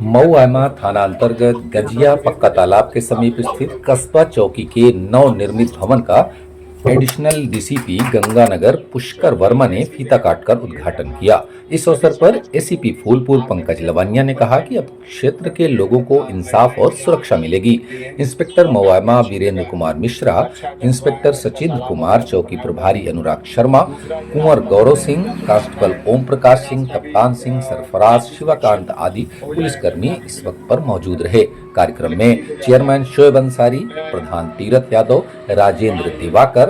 मऊआमा थाना अंतर्गत गजिया पक्का तालाब के समीप स्थित कस्बा चौकी के नवनिर्मित भवन का एडिशनल डीसीपी गंगानगर पुष्कर वर्मा ने फीता काटकर उद्घाटन किया। इस अवसर पर एसीपी फूलपुर पंकज लवानिया ने कहा कि अब क्षेत्र के लोगों को इंसाफ और सुरक्षा मिलेगी। इंस्पेक्टर मऊआमा वीरेंद्र कुमार मिश्रा, इंस्पेक्टर सचिन कुमार, चौकी प्रभारी अनुराग शर्मा, कुंवर गौरव सिंह, कांस्टेबल ओम प्रकाश सिंह, कप्तान सिंह, सरफराज, शिवाकांत आदि पुलिसकर्मी इस वक्त पर मौजूद रहे। कार्यक्रम में चेयरमैन शोएब अंसारी, प्रधान तीरथ यादव, राजेंद्र दिवाकर,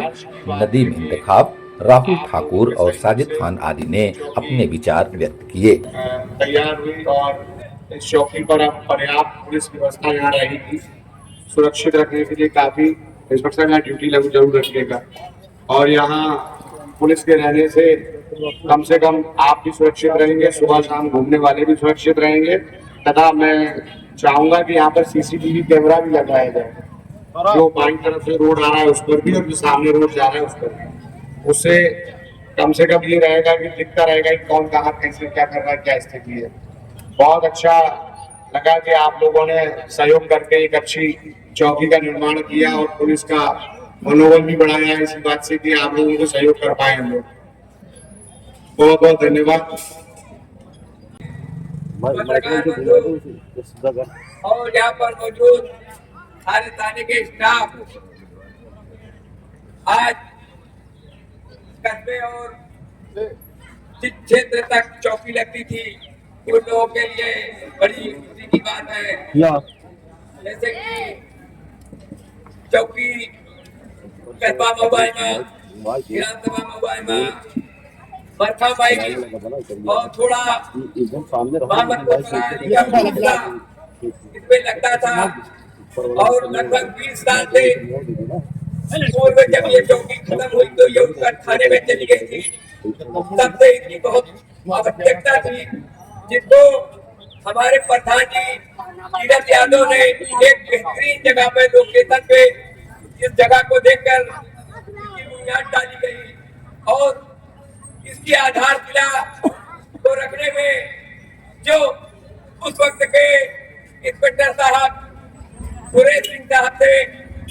नदीम इंतखाब, राहुल ठाकुर और साजिद खान आदि ने अपने विचार व्यक्त किए। तैयार हुई और इस चौकी पर अब पर्याप्त पुलिस व्यवस्था यहाँ रहेगी। सुरक्षित रखने के लिए काफी इंस्पेक्टर का ड्यूटी जरूर रखिएगा और यहाँ पुलिस के रहने से कम आप भी सुरक्षित रहेंगे, सुबह शाम घूमने वाले भी सुरक्षित रहेंगे। तथा मैं चाहूंगा कि यहाँ पर सीसीटीवी कैमरा भी लगाया जाए, जो बाईं तरफ से रोड आ रहा है उस पर भी और जो सामने रोड जा रहा है उस पर भी। उससे कम से कम ये रहेगा कि दिखता रहेगा कि कौन कहाँ कैसे क्या कर रहा है, क्या स्थिति है। बहुत अच्छा लगा कि आप लोगों ने सहयोग करके एक अच्छी चौकी का निर्माण किया और पुलिस का मनोबल भी बढ़ाया है इसी बात से कि आप लोगों को सहयोग कर पाए हम लोग। बहुत बहुत धन्यवाद। और यहाँ पर मौजूद सारे थाने के स्टाफ, आज कस्बे और जिस क्षेत्र तक चौकी लगती थी उन लोगों के लिए बड़ी खुशी की बात है। जैसे कि चौकी कस्बा मऊआमा, विधानसभा मऊआमा, बरखा भाई और थोड़ा इसमें लगता था और लगभग 20 साल से पूर्व जब ये चौकी खत्म हुई तो ये उत्तर थाने में चली गई थी। तब से इसकी बहुत आवश्यकता थी, जिसको हमारे प्रधान जी तीरथ यादव ने एक बेहतरीन जगह पे लोकेशन पे इस जगह को देखकर इसकी बुनियाद डाली गई और इसकी आधारशिला को रखने में जो उस वक्त के इंस्पेक्टर साहब सुरेश सिंह साहब थे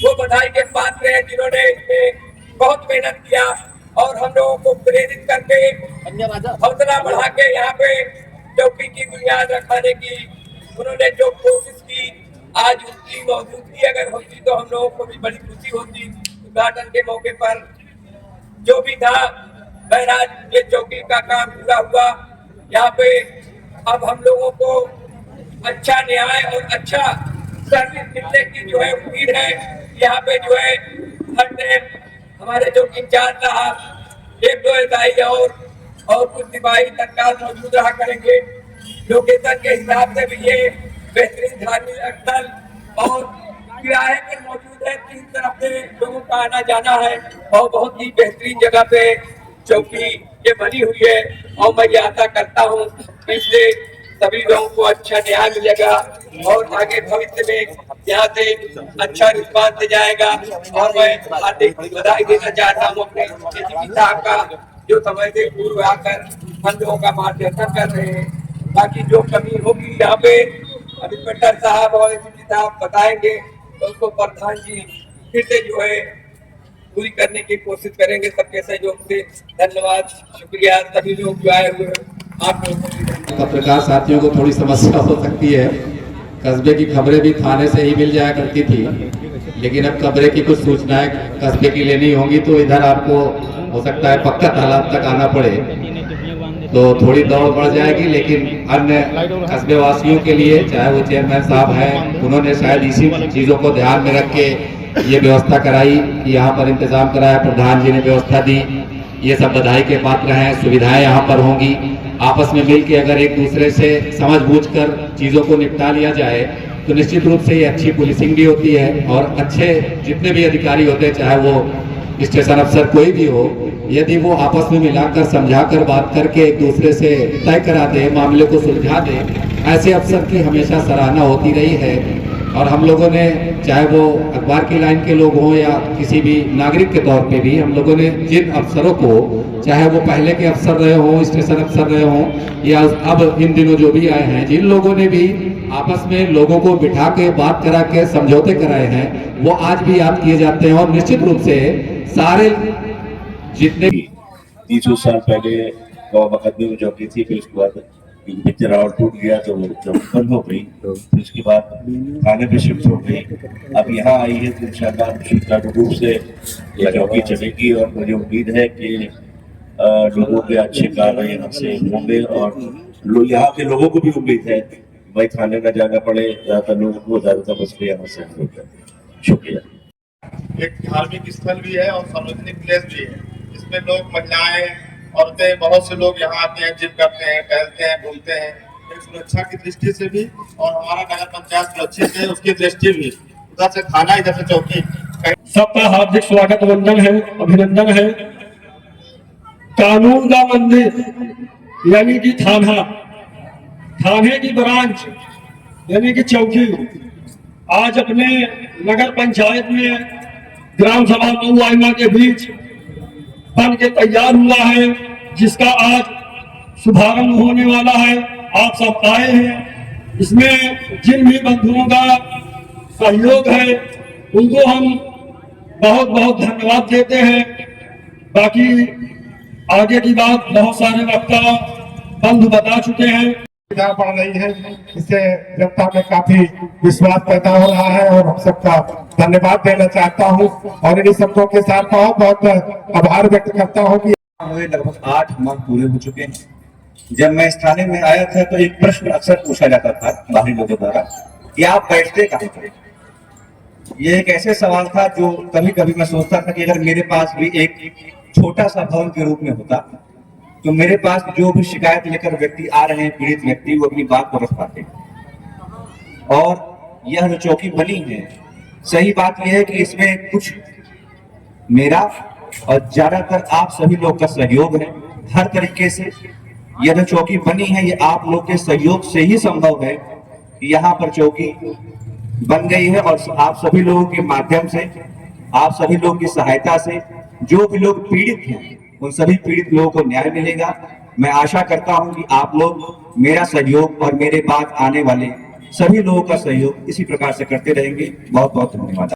वो बधाई के पात्र हैं, जिन्होंने इसमें बहुत मेहनत किया और हम लोगों को प्रेरित करके हौसला बढ़ा के यहाँ पे चौकी की बुनियाद रखाने की उन्होंने जो कोशिश की, आज उसकी मौजूदगी अगर होती तो हम लोगों को भी बड़ी खुशी होती। उद्घाटन के मौके पर जो भी था, बहरहाल ये चौकी का काम पूरा हुआ। यहाँ पे अब हम लोगों को अच्छा न्याय और अच्छा सर्विस मिलने की जो है उम्मीद है। यहाँ पे जो है हर टाइम हमारे जो इंचार्ज साहब, एक दो एसआई और कुछ सिपाही तत्काल मौजूद रहा करेंगे। लोकेशन के हिसाब से भी ये बेहतरीन धार्मिक स्थल और किराए पर मौजूद है। 3 तरफ से लोगों का आना जाना है और बहुत ही बेहतरीन जगह पे चौकी ये बनी हुई है और मैं ये आशा करता हूँ इससे सभी लोगों को अच्छा न्याय मिलेगा और आगे भविष्य में यहाँ से अच्छा रिस्पांस जाएगा। और मैं हार्दिक बधाई देना चाहता हूँ अपने एसीपी साहब का, जो समय से पूर्व आकर हम लोगों का मार्गदर्शन कर रहे हैं। बाकी जो कमी होगी यहाँ पे इंस्पेक्टर साहब और एसीपी साहब बताएंगे तो उसको प्रधान जी फिर से जो है पूरी करने की कोशिश करेंगे। सबके सहयोग से धन्यवाद, शुक्रिया। सभी लोग जो आए हुए आप लोगों पत्रकार साथियों को थोड़ी समस्या हो सकती है। कस्बे की खबरें भी थाने से ही मिल जाया करती थी, लेकिन अब कस्बे की कुछ सूचनाएं कस्बे की लेनी होंगी तो इधर आपको हो सकता है पक्का तालाब तक आना पड़े, तो थोड़ी दौड़ बढ़ जाएगी। लेकिन अन्य कस्बे वासियों के लिए, चाहे वो चेयरमैन साहब हैं, उन्होंने शायद इसी चीज़ों को ध्यान में रख के ये व्यवस्था कराई कि यहाँ पर इंतजाम कराया, प्रधान जी ने व्यवस्था दी। ये सब बधाई के पात्र हैं। सुविधाएं यहाँ पर होंगी। आपस में मिल के अगर एक दूसरे से समझ बूझ कर चीज़ों को निपटा लिया जाए तो निश्चित रूप से ये अच्छी पुलिसिंग भी होती है और अच्छे जितने भी अधिकारी होते हैं, चाहे वो स्टेशन अफसर कोई भी हो, यदि वो आपस में मिलाकर समझाकर बात करके एक दूसरे से तय करा दे, मामले को सुलझा दे, ऐसे अफसर की हमेशा सराहना होती रही है। और हम लोगों ने, चाहे वो अखबार की लाइन के लोग हों या किसी भी नागरिक के तौर पे भी, हम लोगों ने जिन अफसरों को, चाहे वो पहले के अफसर रहे हों, स्टेशन अफसर रहे हों, या अब इन दिनों जो भी आए हैं, जिन लोगों ने भी आपस में लोगों को बिठा के बात करा के समझौते कराए हैं, वो आज भी याद किए जाते हैं। और निश्चित रूप से सारे जितने 300 साल पहले वक्त में चौकी थी, फिर उसके बाद चराव टूट गया तो चौकी बंद हो गई, फिर उसके बाद थाने पे शिफ्ट हो गई, अब यहाँ आई है तो इंशाल्लाह सुचारू रूप से ये चौकी चलेगी। और मुझे उम्मीद है कि लोगों के अच्छे कार्य यहाँ से होंगे और यहाँ के लोगों को भी उम्मीद है भाई थाने न जाना पड़े, ज्यादातर लोगों को ज्यादातर मसले यहाँ से हो जाए। शुक्रिया। एक धार्मिक स्थल भी है और सार्वजनिक प्लेस भी है। इसमें लोग, महिलाएं, औरतें, बहुत से लोग यहाँ आते हैं, जिम करते हैं, टहलते हैं, घूमते हैं। एक सुरक्षा की दृष्टि से भी और हमारा नगर पंचायत सुरक्षित है उसकी दृष्टि भी, उधर से थाना इधर से चौकी। सबका हार्दिक स्वागत, वंदन है, अभिनंदन है। कानून का मंदिर यानी कि थाना, थाने की ब्रांच यानी कि चौकी आज अपने नगर पंचायत में ग्राम सभा मऊआइमा के बीच बन के तैयार हुआ है, जिसका आज शुभारंभ होने वाला है। आप सब आए हैं, इसमें जिन भी बंधुओं का सहयोग है उनको हम बहुत बहुत धन्यवाद देते हैं। बाकी आगे की बात बहुत सारे वक्ता बंधु बता चुके हैं। बढ़ रही है, इससे जनता में काफी विश्वास पैदा हो रहा है और हम सबका धन्यवाद देना चाहता हूं और इन शब्दों के साथ बहुत बहुत आभार व्यक्त करता हूं कि हुए लगभग 8 माह पूरे हो चुके हैं। जब मैं इस थाने में आया था तो एक प्रश्न अक्सर पूछा जाता था बाहरी लोगों द्वारा कि आप बैठते कहाँ थे। ये एक ऐसे सवाल था जो कभी कभी मैं सोचता था कि अगर मेरे पास भी एक छोटा सा भवन के रूप में होता तो मेरे पास जो भी शिकायत लेकर व्यक्ति आ रहे हैं, पीड़ित व्यक्ति, वो अपनी बात को रख पाते। और यह जो चौकी बनी है, सही बात यह है कि इसमें कुछ मेरा और ज्यादातर आप सभी लोग का सहयोग है। हर तरीके से यह जो चौकी बनी है ये आप लोग के सहयोग से ही संभव है कि यहाँ पर चौकी बन गई है। और आप सभी लोगों के माध्यम से, आप सभी लोगों की सहायता से जो भी लोग पीड़ित हैं उन सभी पीड़ित लोगों को न्याय मिलेगा। मैं आशा करता हूं कि आप लोग मेरा सहयोग और मेरे बाद आने वाले सभी लोगों का सहयोग इसी प्रकार से करते रहेंगे। बहुत बहुत धन्यवाद।